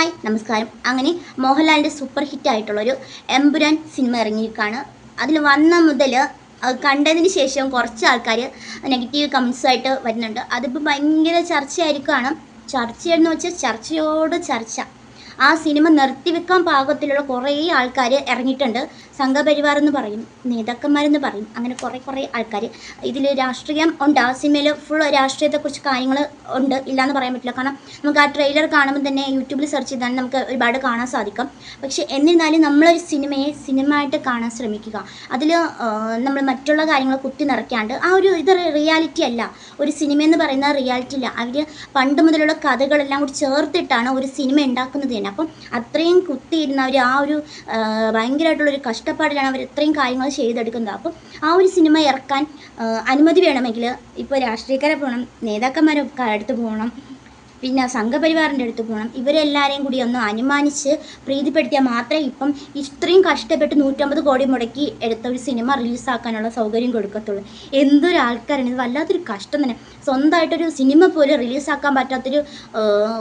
Hi നമസ്കാരം. അങ്ങനെ മോഹൻലാലിൻ്റെ സൂപ്പർ ഹിറ്റ് ആയിട്ടുള്ളൊരു എമ്പുരാൻ സിനിമ ഇറങ്ങിയിരിക്കുകയാണ്. അതിൽ വന്ന മുതൽ കണ്ടതിന് ശേഷം കുറച്ച് ആൾക്കാർ നെഗറ്റീവ് കമൻസായിട്ട് വരുന്നുണ്ട്. അതിപ്പോൾ ഭയങ്കര ചർച്ചയായിരിക്കുകയാണ്. ചർച്ചയെന്ന് വെച്ചാൽ ചർച്ചയോട് ചർച്ച. ആ സിനിമ നിർത്തിവെക്കാൻ പാകത്തിലുള്ള കുറേ ആൾക്കാർ ഇറങ്ങിയിട്ടുണ്ട്. സംഘപരിവാർ എന്ന് പറയും, നേതാക്കന്മാരെന്ന് പറയും, അങ്ങനെ കുറേ ആൾക്കാർ. ഇതിൽ രാഷ്ട്രീയം ഉണ്ട്. ആ സിനിമയിൽ ഫുൾ രാഷ്ട്രീയത്തെക്കുറിച്ച് കാര്യങ്ങൾ ഉണ്ട്, ഇല്ലയെന്ന് പറയാൻ പറ്റില്ല. കാരണം നമുക്ക് ആ ട്രെയിലർ കാണുമ്പോൾ തന്നെ യൂട്യൂബിൽ സെർച്ച് ചെയ്താൽ നമുക്ക് ഒരുപാട് കാണാൻ സാധിക്കും. പക്ഷേ എന്നിരുന്നാലും നമ്മളൊരു സിനിമയെ സിനിമയായിട്ട് കാണാൻ ശ്രമിക്കുക. അതിൽ നമ്മൾ മറ്റുള്ള കാര്യങ്ങൾ കുത്തി നിറയ്ക്കാണ്ട് ഇത് റിയാലിറ്റി അല്ല. ഒരു സിനിമ എന്ന് പറയുന്നത് റിയാലിറ്റി ഇല്ല. അവർ പണ്ട് മുതലുള്ള കഥകളെല്ലാം കൂടി ചേർത്തിട്ടാണ് ഒരു സിനിമ ഉണ്ടാക്കുന്നത് തന്നെ. അപ്പം അത്രയും കുത്തിയിരുന്ന അവർ ഭയങ്കരമായിട്ടുള്ളൊരു കഷ്ടപ്പാടിലാണ് അവർ ഇത്രയും കാര്യങ്ങൾ ചെയ്തെടുക്കുന്നത്. അപ്പം ആ ഒരു സിനിമ ഇറക്കാൻ അനുമതി വേണമെങ്കിൽ ഇപ്പോൾ രാഷ്ട്രീയക്കാരെ പോകണം, നേതാക്കന്മാരൊക്കെ അടുത്ത് പോകണം, പിന്നെ സംഘപരിവാറിൻ്റെ അടുത്ത് പോകണം. ഇവരെല്ലാവരെയും കൂടി ഒന്ന് അനുമാനിച്ച് പ്രീതിപ്പെടുത്തിയാൽ മാത്രമേ ഇപ്പം ഇത്രയും കഷ്ടപ്പെട്ട് 150 കോടി മുടക്കി എടുത്ത ഒരു സിനിമ റിലീസാക്കാനുള്ള സൗകര്യം കൊടുക്കത്തുള്ളൂ. എന്തൊരാൾക്കാരാണ് ഇത്! വല്ലാത്തൊരു കഷ്ടം തന്നെ. സ്വന്തമായിട്ടൊരു സിനിമ പോലും റിലീസാക്കാൻ പറ്റാത്തൊരു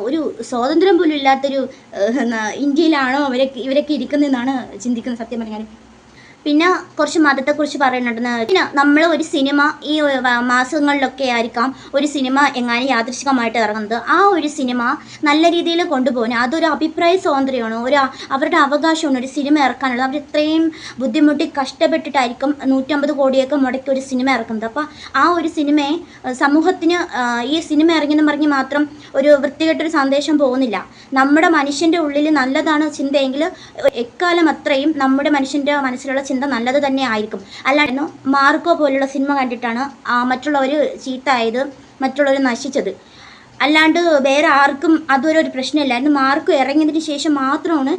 ഒരു സ്വാതന്ത്ര്യം പോലും ഇല്ലാത്തൊരു ഇന്ത്യയിലാണോ ഇവരൊക്കെ ഇരിക്കുന്നതെന്നാണ് ചിന്തിക്കുന്നത് സത്യം പറഞ്ഞാൽ. പിന്നെ കുറച്ച് മതത്തെക്കുറിച്ച് പറയുന്നുണ്ടെന്ന്. പിന്നെ നമ്മൾ ഒരു സിനിമ ഈ മാസങ്ങളിലൊക്കെ ആയിരിക്കാം ഒരു സിനിമ എങ്ങാനും യാദൃശ്ചികമായിട്ട് ഇറങ്ങുന്നത്. ആ ഒരു സിനിമ നല്ല രീതിയിൽ കൊണ്ടുപോകാൻ അതൊരു അഭിപ്രായ സ്വാതന്ത്ര്യമാണ്, അവരുടെ അവകാശമാണ് ഒരു സിനിമ ഇറക്കാനുള്ളത്. അവർ ഇത്രയും ബുദ്ധിമുട്ടി കഷ്ടപ്പെട്ടിട്ടായിരിക്കും 150 കോടിയൊക്കെ മുടക്കി ഒരു സിനിമ ഇറക്കുന്നത്. അപ്പോൾ ആ ഒരു സിനിമയെ സമൂഹത്തിന് ഈ സിനിമ ഇറങ്ങിയെന്ന് പറഞ്ഞ് മാത്രം ഒരു വൃത്തികെട്ടൊരു സന്ദേശം പോകുന്നില്ല. നമ്മുടെ മനുഷ്യൻ്റെ ഉള്ളിൽ നല്ലതാണ് ചിന്തയെങ്കിൽ എക്കാലം അത്രയും നമ്മുടെ മനുഷ്യൻ്റെ മനസ്സിലുള്ള ചിന്ത നല്ലത് തന്നെ ആയിരിക്കും. അല്ലാണ്ട് മാർക്കോ പോലുള്ള സിനിമ കണ്ടിട്ടാണ് മറ്റുള്ളവർ ചീത്തയായത്, മറ്റുള്ളവർ നശിച്ചത്. അല്ലാണ്ട് വേറെ ആർക്കും അതൊരു പ്രശ്നമില്ലായിരുന്നു. മാർക്കോ ഇറങ്ങിയതിന് ശേഷം മാത്രമാണ്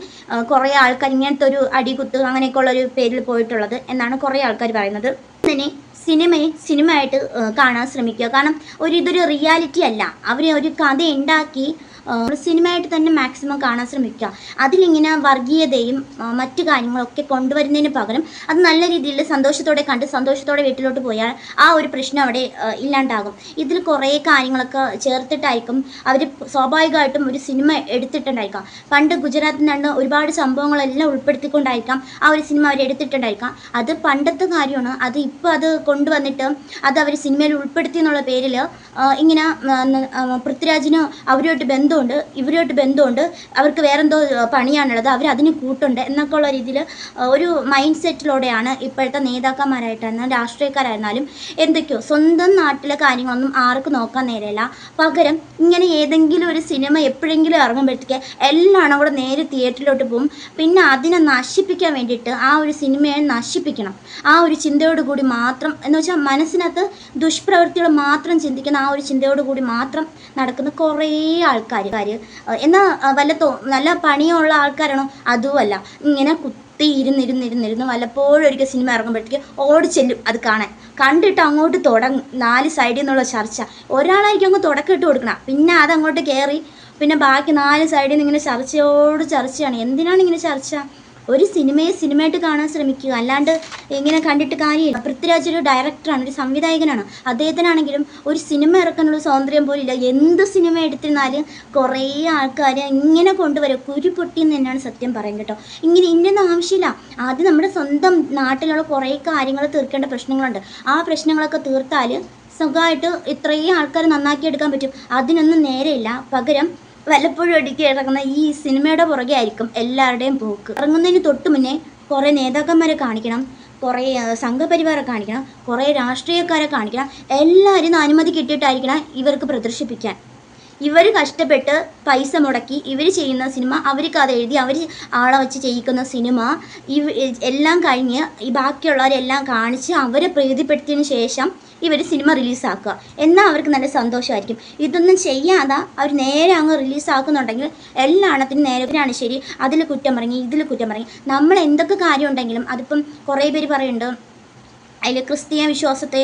കുറേ ആൾക്കാർ ഇങ്ങനത്തെ ഒരു അടികുത്ത് അങ്ങനെയൊക്കെ ഉള്ളൊരു പേരിൽ പോയിട്ടുള്ളത് എന്നാണ് കുറേ ആൾക്കാർ പറയുന്നത്. തന്നെ സിനിമയെ സിനിമയായിട്ട് കാണാൻ ശ്രമിക്കുക. കാരണം ഇതൊരു റിയാലിറ്റി അല്ല. അവർ ഒരു കഥ ഉണ്ടാക്കി സിനിമയായിട്ട് തന്നെ മാക്സിമം കാണാൻ ശ്രമിക്കുക. അതിലിങ്ങനെ വർഗീയതയും മറ്റു കാര്യങ്ങളൊക്കെ കൊണ്ടുവരുന്നതിന് പകരം അത് നല്ല രീതിയിൽ സന്തോഷത്തോടെ കണ്ട് സന്തോഷത്തോടെ വീട്ടിലോട്ട് പോയാൽ ആ ഒരു പ്രശ്നം അവിടെ ഇല്ലാണ്ടാകും. ഇതിൽ കുറേ കാര്യങ്ങളൊക്കെ ചേർത്തിട്ടായിരിക്കും അവർ സ്വാഭാവികമായിട്ടും ഒരു സിനിമ എടുത്തിട്ടുണ്ടായിരിക്കാം. പണ്ട് ഗുജറാത്തിൽ നിന്നാണ് ഒരുപാട് സംഭവങ്ങളെല്ലാം ഉൾപ്പെടുത്തിക്കൊണ്ടായിരിക്കാം ആ ഒരു സിനിമ അവർ എടുത്തിട്ടുണ്ടായിരിക്കാം. അത് പണ്ടത്തെ കാര്യമാണ്. അത് ഇപ്പോൾ അത് കൊണ്ടുവന്നിട്ട് അത് അവർ സിനിമയിൽ ഉൾപ്പെടുത്തി എന്നുള്ള പേരിൽ ഇങ്ങനെ പൃഥ്വിരാജിന് അവരുമായിട്ട് ഇവരുമായിട്ട് ബന്ധമുണ്ട്, അവർക്ക് വേറെന്തോ പണിയാണുള്ളത്, അവരതിന് കൂട്ടുണ്ട് എന്നൊക്കെ ഉള്ള രീതിയിൽ ഒരു മൈൻഡ് സെറ്റിലൂടെയാണ് ഇപ്പോഴത്തെ നേതാക്കന്മാരായിട്ടായിരുന്നാലും രാഷ്ട്രീയക്കാരായിരുന്നാലും എന്തൊക്കെയോ സ്വന്തം നാട്ടിലെ കാര്യങ്ങളൊന്നും ആർക്കും നോക്കാൻ നേരെയല്ല. പകരം ഇങ്ങനെ ഏതെങ്കിലും ഒരു സിനിമ എപ്പോഴെങ്കിലും ഇറങ്ങുമ്പോഴത്തേക്ക് എല്ലാവരും കൂടെ നേരെ തിയേറ്ററിലോട്ട് പോകും. പിന്നെ അതിനെ നശിപ്പിക്കാൻ വേണ്ടിയിട്ട് ആ ഒരു സിനിമയെ നശിപ്പിക്കണം ആ ഒരു ചിന്തയോടുകൂടി മാത്രം, എന്ന് വെച്ചാൽ മനസ്സിനകത്ത് ദുഷ്പ്രവൃത്തികൾ മാത്രം ചിന്തിക്കുന്ന ആ ഒരു ചിന്തയോടുകൂടി മാത്രം നടക്കുന്ന കുറേ ആൾക്കാർ. എന്നാൽ നല്ല പണിയുള്ള ആൾക്കാരാണോ? അതുമല്ല. ഇങ്ങനെ കുത്തി ഇരുന്നിരുന്ന് വല്ലപ്പോഴും ഒരിക്കൽ സിനിമ ഇറങ്ങുമ്പോഴത്തേക്ക് ഓടിച്ചെല്ലും അത് കാണാൻ. കണ്ടിട്ട് അങ്ങോട്ട് തുടങ്ങും 4 സൈഡിൽ നിന്നുള്ള ചർച്ച. ഒരാളായിരിക്കും അങ്ങ് തുടക്കം ഇട്ട് കൊടുക്കണം, പിന്നെ അതങ്ങോട്ട് കയറി പിന്നെ ബാക്കി 4 സൈഡിൽ നിന്ന് ഇങ്ങനെ ചർച്ചയാണ്. എന്തിനാണ് ഇങ്ങനെ ചർച്ച? ഒരു സിനിമയെ സിനിമയായിട്ട് കാണാൻ ശ്രമിക്കുക, അല്ലാണ്ട് ഇങ്ങനെ കണ്ടിട്ട് കാര്യമില്ല. പൃഥ്വിരാജ് ഒരു ഡയറക്ടറാണ്, ഒരു സംവിധായകനാണ്. അദ്ദേഹത്തിനാണെങ്കിലും ഒരു സിനിമ ഇറക്കാനുള്ള സ്വാതന്ത്ര്യം പോലും ഇല്ല. എന്ത് സിനിമ എടുത്തിരുന്നാലും കുറേ ആൾക്കാർ ഇങ്ങനെ കൊണ്ടുവരും. കുരു പൊട്ടിയെന്ന് തന്നെയാണ് സത്യം പറയാൻ കേട്ടോ. ഇന്നൊന്നും ആവശ്യമില്ല. ആദ്യം നമ്മുടെ സ്വന്തം നാട്ടിലുള്ള കുറേ കാര്യങ്ങൾ തീർക്കേണ്ട പ്രശ്നങ്ങളുണ്ട്. ആ പ്രശ്നങ്ങളൊക്കെ തീർത്താൽ സുഖമായിട്ട് ഇത്രയും ആൾക്കാർ നന്നാക്കിയെടുക്കാൻ പറ്റും. അതിനൊന്നും നേരെയില്ല. പകരം വല്ലപ്പോഴും ഒടുക്കി ഇറങ്ങുന്ന ഈ സിനിമയുടെ പുറകെ ആയിരിക്കും എല്ലാവരുടെയും പോക്ക്. ഇറങ്ങുന്നതിന് തൊട്ട് മുന്നേ കുറേ നേതാക്കന്മാരെ കാണിക്കണം, കുറേ സംഘപരിവാരെ കാണിക്കണം, കുറേ രാഷ്ട്രീയക്കാരെ കാണിക്കണം. എല്ലാവരും അനുമതി കിട്ടിയിട്ടായിരിക്കണം ഇവർക്ക് പ്രദർശിപ്പിക്കാൻ. ഇവർ കഷ്ടപ്പെട്ട് പൈസ മുടക്കി ഇവർ ചെയ്യുന്ന സിനിമ, അവർ കഥ എഴുതി അവർ ആളെ വെച്ച് ചെയ്യിക്കുന്ന സിനിമ എല്ലാം കഴിഞ്ഞ് ഈ ബാക്കിയുള്ളവരെല്ലാം കാണിച്ച് അവരെ പ്രീതിപ്പെടുത്തിയതിന് ശേഷം ഇവർ സിനിമ റിലീസാക്കുക. എന്നാൽ അവർക്ക് നല്ല സന്തോഷമായിരിക്കും. ഇതൊന്നും ചെയ്യാതെ അവർ നേരെ അങ്ങ് റിലീസാക്കുന്നുണ്ടെങ്കിൽ എല്ലാത്തിനും നേരെയാണ് ശരി, അതിൽ കുറ്റം പറങ്ങി ഇതിൽ കുറ്റം പറങ്ങി. നമ്മൾ എന്തൊക്കെ കാര്യം ഉണ്ടെങ്കിലും അതിപ്പം കുറേ പേര് പറയുന്നുണ്ട് അതിൽ ക്രിസ്തീയ വിശ്വാസത്തെ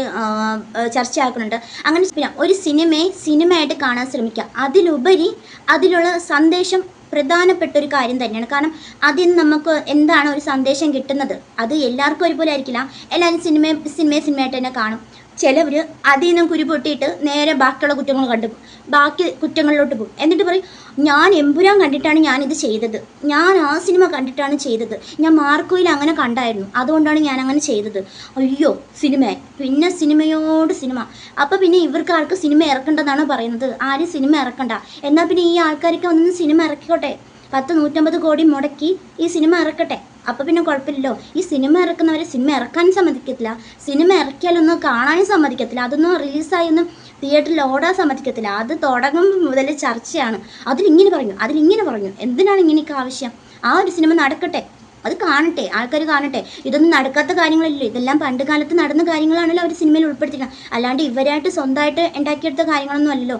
ചർച്ചയാക്കുന്നുണ്ട്. അങ്ങനെ ഒരു സിനിമയെ സിനിമയായിട്ട് കാണാൻ ശ്രമിക്കുക. അതിലുപരി അതിലുള്ള സന്ദേശം പ്രധാനപ്പെട്ടൊരു കാര്യം തന്നെയാണ്. കാരണം അതിൽ നിന്ന് നമുക്ക് എന്താണ് ഒരു സന്ദേശം കിട്ടുന്നത്, അത് എല്ലാവർക്കും ഒരുപോലെ ആയിരിക്കില്ല. എല്ലാവരും സിനിമയായിട്ട് തന്നെ കാണും. ചിലവർ അതിൽ നിന്നും കുരു പൊട്ടിയിട്ട് നേരെ ബാക്കിയുള്ള കുറ്റങ്ങൾ ബാക്കി കുറ്റങ്ങളിലോട്ട് പോകും. എന്നിട്ട് പറയും, ഞാൻ എമ്പുരാൻ കണ്ടിട്ടാണ് ഞാനിത് ചെയ്തത്, ഞാൻ ആ സിനിമ കണ്ടിട്ടാണ് ചെയ്തത്, ഞാൻ മാർക്കോയിൽ അങ്ങനെ കണ്ടായിരുന്നു, അതുകൊണ്ടാണ് ഞാൻ അങ്ങനെ ചെയ്തത്. അയ്യോ സിനിമ, പിന്നെ സിനിമയോട് സിനിമ. അപ്പം പിന്നെ ഇവർക്ക് ആൾക്ക് സിനിമ ഇറക്കേണ്ടതാണ് പറയുന്നത്. ആരും സിനിമ ഇറക്കണ്ട, എന്നാൽ പിന്നെ ഈ ആൾക്കാർക്ക് ഒന്നും സിനിമ ഇറക്കിക്കോട്ടെ, 150 കോടി മുടക്കി ഈ സിനിമ ഇറക്കട്ടെ, അപ്പോൾ പിന്നെ കുഴപ്പമില്ലല്ലോ. ഈ സിനിമ ഇറക്കുന്നവരെ സിനിമ ഇറക്കാനും സമ്മതിക്കത്തില്ല, സിനിമ ഇറക്കിയാലൊന്നും കാണാനും സമ്മതിക്കത്തില്ല, അതൊന്നും റിലീസായൊന്നും തിയേറ്ററിൽ ഓടാൻ സമ്മതിക്കത്തില്ല. അത് തുടങ്ങും മുതൽ ചർച്ചയാണ്. അതിലിങ്ങനെ പറഞ്ഞു. എന്തിനാണ് ഇങ്ങനെയൊക്കെ ആവശ്യം? ആ ഒരു സിനിമ നടക്കട്ടെ, അത് കാണട്ടെ, ആൾക്കാർ കാണട്ടെ. ഇതൊന്നും നടക്കാത്ത കാര്യങ്ങളല്ലല്ലോ, ഇതെല്ലാം പണ്ട് കാലത്ത് നടന്ന കാര്യങ്ങളാണല്ലോ അവർ സിനിമയിൽ ഉൾപ്പെടുത്തിയിരിക്കുന്നത്. അല്ലാണ്ട് ഇവരായിട്ട് സ്വന്തമായിട്ട് ഉണ്ടാക്കിയെടുത്ത കാര്യങ്ങളൊന്നും അല്ലല്ലോ.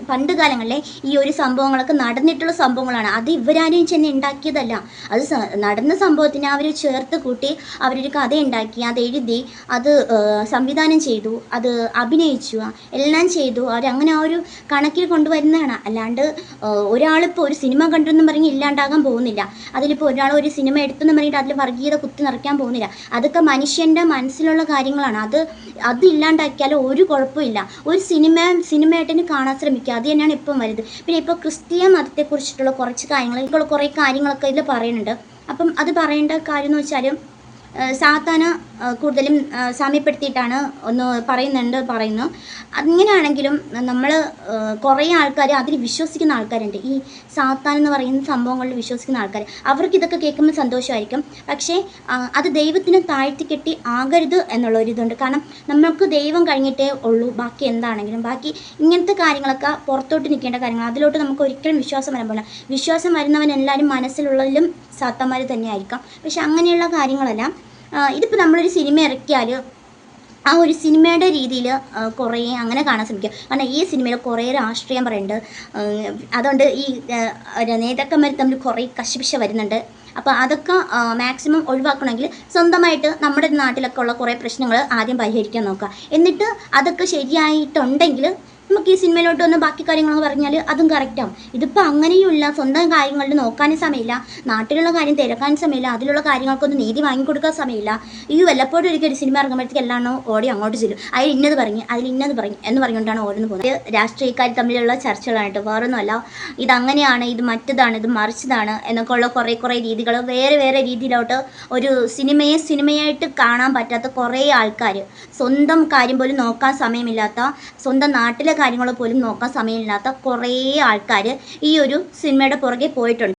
പണ്ട് കാലങ്ങളിലെ ഈ ഒരു സംഭവങ്ങളൊക്കെ നടന്നിട്ടുള്ള സംഭവങ്ങളാണ്, അത് ഇവരാരും ചെന്ന് ഉണ്ടാക്കിയതല്ല. അത് നടന്ന സംഭവത്തിന് അവർ ചേർത്ത് കൂട്ടി അവരൊരു കഥ ഉണ്ടാക്കി, അത് എഴുതി, അത് സംവിധാനം ചെയ്തു, അത് അഭിനയിച്ചു, എല്ലാം ചെയ്തു. അവരങ്ങനെ ആ ഒരു കണക്കിൽ കൊണ്ടുവരുന്നതാണ്. അല്ലാണ്ട് ഒരാളിപ്പോൾ ഒരു സിനിമ കണ്ടെന്നും പറഞ്ഞ് ഇല്ലാണ്ടാകാൻ പോകുന്നില്ല. അതിലിപ്പോൾ ഒരാൾ ഒരു സിനിമ എടുത്തെന്ന് പറഞ്ഞിട്ട് അതിൽ വർഗീയത കുത്തി നിറയ്ക്കാൻ പോകുന്നില്ല. അതൊക്കെ മനുഷ്യൻ്റെ മനസ്സിലുള്ള കാര്യങ്ങളാണ്. അത് ഇല്ലാണ്ടാക്കിയാലും ഒരു കുഴപ്പമില്ല. ഒരു സിനിമയായിട്ട് കാണാൻ ശ്രമിക്കുക, അത് തന്നെയാണ് ഇപ്പം വരുന്നത്. പിന്നെ ഇപ്പോൾ ക്രിസ്തീയ മതത്തെക്കുറിച്ചിട്ടുള്ള കുറേ കാര്യങ്ങളൊക്കെ ഇതിൽ പറയുന്നുണ്ട്. അപ്പം അത് പറയേണ്ട കാര്യം എന്ന് വെച്ചാൽ സാത്താന് കൂടുതലും സാമ്യപ്പെടുത്തിയിട്ടാണ് പറയുന്നു. അങ്ങനെയാണെങ്കിലും നമ്മൾ കുറേ ആൾക്കാർ അതിൽ വിശ്വസിക്കുന്ന ആൾക്കാരുണ്ട്. ഈ സാത്താൻ എന്ന് പറയുന്ന സംഭവങ്ങളിൽ വിശ്വസിക്കുന്ന ആൾക്കാർ, അവർക്ക് ഇതൊക്കെ കേൾക്കുമ്പോൾ സന്തോഷമായിരിക്കും. പക്ഷേ അത് ദൈവത്തിന് താഴ്ത്തിക്കെട്ടി ആകരുത് എന്നുള്ളൊരിതുണ്ട്. കാരണം നമുക്ക് ദൈവം കഴിഞ്ഞിട്ടേ ഉള്ളൂ ബാക്കി എന്താണെങ്കിലും. ബാക്കി ഇങ്ങനത്തെ കാര്യങ്ങളൊക്കെ പുറത്തോട്ട് നിൽക്കേണ്ട കാര്യങ്ങൾ, അതിലോട്ട് നമുക്ക് ഒരിക്കലും വിശ്വാസം വരാൻ പോകില്ല. വിശ്വാസം വരുന്നവൻ എല്ലാവരും മനസ്സിലുള്ളതിലും സാത്താന്മാർ തന്നെയായിരിക്കാം. പക്ഷെ അങ്ങനെയുള്ള കാര്യങ്ങളെല്ലാം ഇതിപ്പോൾ നമ്മളൊരു സിനിമ ഇറക്കിയാൽ ആ ഒരു സിനിമയുടെ രീതിയിൽ കുറേ അങ്ങനെ കാണാൻ ശ്രമിക്കുക. കാരണം ഈ സിനിമയിൽ കുറേ രാഷ്ട്രീയം പറയുന്നുണ്ട്. അതുകൊണ്ട് ഈ നേതാക്കന്മാർ തമ്മിൽ കുറേ കശപിശ വരുന്നുണ്ട്. അപ്പോൾ അതൊക്കെ മാക്സിമം ഒഴിവാക്കണമെങ്കിൽ സ്വന്തമായിട്ട് നമ്മുടെ നാട്ടിലൊക്കെ ഉള്ള കുറേ പ്രശ്നങ്ങൾ ആദ്യം പരിഹരിക്കാൻ നോക്കുക. എന്നിട്ട് അതൊക്കെ ശരിയായിട്ടുണ്ടെങ്കിൽ നമുക്ക് ഈ സിനിമയിലോട്ട് വന്ന് ബാക്കി കാര്യങ്ങളൊക്കെ പറഞ്ഞാൽ അതും കറക്റ്റാവും. ഇതിപ്പോൾ അങ്ങനെയുമില്ല, സ്വന്തം കാര്യങ്ങളിൽ നോക്കാനും സമയമില്ല, നാട്ടിലുള്ള കാര്യം തിരക്കാനും സമയമില്ല, അതിലുള്ള കാര്യങ്ങൾക്കൊന്നും നീതി വാങ്ങിക്കൊടുക്കാൻ സമയമില്ല. ഈ വല്ലപ്പോഴും ഒരു സിനിമ ഇറങ്ങുമ്പോഴത്തേക്ക് എല്ലാണോ ഓടി അങ്ങോട്ട് ചെല്ലും, അതിൽ ഇന്നത് പറഞ്ഞു എന്ന് പറഞ്ഞുകൊണ്ടാണ് ഓടുന്നു പോകുന്നത്. രാഷ്ട്രീയക്കാർ തമ്മിലുള്ള ചർച്ചകളായിട്ട് വേറൊന്നുമല്ല. ഇതങ്ങനെയാണ്, ഇത് മറ്റതാണ്, ഇത് മറിച്ചതാണ് എന്നൊക്കെ ഉള്ള കുറേ രീതികൾ വേറെ രീതിയിലോട്ട് ഒരു സിനിമയായിട്ട് കാണാൻ പറ്റാത്ത കുറേ ആൾക്കാർ, സ്വന്തം കാര്യം പോലും നോക്കാൻ സമയമില്ലാത്ത, സ്വന്തം നാട്ടിലെ കാര്യങ്ങൾ പോലും നോക്കാൻ സമയമില്ലാത്ത കുറേ ആൾക്കാർ ഈ ഒരു സിനിമയുടെ പുറകെ പോയിട്ടുണ്ട്.